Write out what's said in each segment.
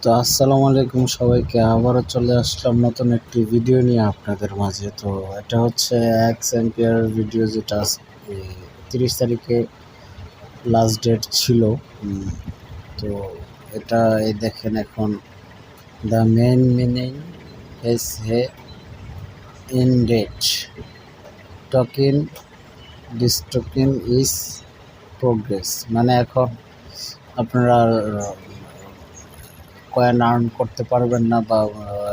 তো আসসালামু আলাইকুম সবাইকে, আবারও চলে আসলাম নতুন একটি ভিডিও নিয়ে আপনাদের মাঝে। তো এটা হচ্ছে এক্স এম্পিয়ার ভিডিও, যেটা 30 তারিখে লাস্ট ডেট ছিল। তো এটা এই দেখেন, এখন the main meaning is he in that talking this talking is progress. মানে এখন আপনারা কয়েন আর্ন করতে পারবেন না, বা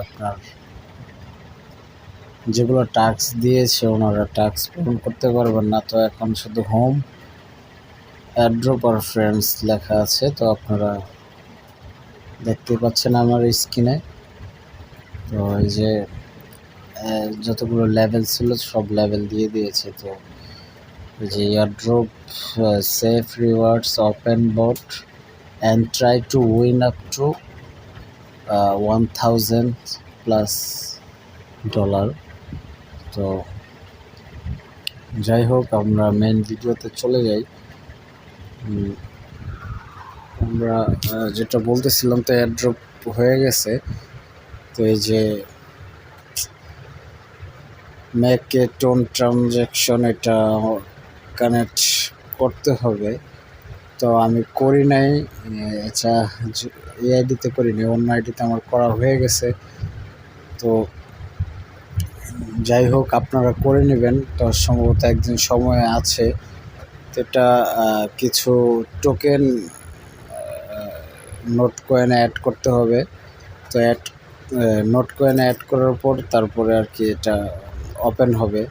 আপনার যেগুলো টাস্ক দিয়েছে ওনারা টাস্ক পূরণ করতে পারবেন না। তো এখন শুধু হোম, অ্যাড্রপ আর ফ্রেন্ডস লেখা আছে। তো আপনারা দেখতে পাচ্ছেন আমার স্ক্রিনে। তো এই যে যতগুলো লেভেল ছিল সব লেভেল দিয়ে দিয়েছে। তো এই যে airdrop, safe rewards, open bot and try to win up to $1000+। তো যাই হোক, আমরা মেইন ভিডিওতে চলে যাই। আমরা যেটা বলতেছিলাম, তো এয়ারড্রপ হয়ে গেছে। তো এই যে মেক এ টোন ট্রানজ্যাকশন, এটা কানেক্ট করতে হবে। তো আমি করি নাই, এটা এই আইডিতে করি নাই, অন্য আইডিতে আমার করা হয়ে গেছে। তো যাই হোক, আপনারা করে নেবেন। তো সম্ভবত একদিন সময় আছে। তো এটা কিছু টোকেন নোট কয়েনে অ্যাড করতে হবে। তো নোট কয়েনে অ্যাড করার পর তারপরে আর কি এটা ওপেন হবে,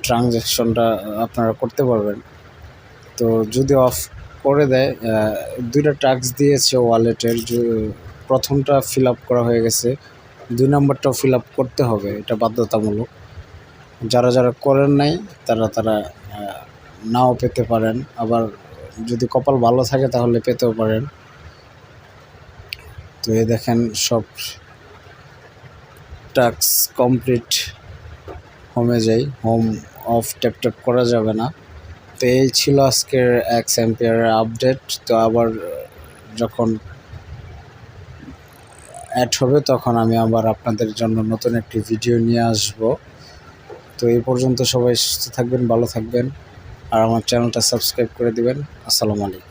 ট্রানজ্যাকশনটা আপনারা করতে পারবেন। তো যদি অফ করে দেয়, দুইটা টাস্ক দিয়েছে ওয়ালেটের, প্রথমটা ফিল আপ করা হয়ে গেছে, 2 নম্বরটাও ফিল আপ করতে হবে, এটা বাধ্যতামূলক। যারা যারা করেন নাই তারা নাও পেতে পারেন, আবার যদি কপাল ভালো থাকে তাহলে পেতেও পারেন। তো এই দেখেন, সব টাস্ক কমপ্লিট। হোমে যাই, হোম অফ ট্যাপ করা যাবে না। তো এই ছিল আজকের এক্স এম্পিয়ারের আপডেট। তো আবার যখন অ্যাড হবে তখন আমি আবার আপনাদের জন্য নতুন একটি ভিডিও নিয়ে আসব। তো এই পর্যন্ত সবাই সুস্থ থাকবেন, ভালো থাকবেন, আর আমার চ্যানেলটা সাবস্ক্রাইব করে দিবেন। আসসালামু আলাইকুম।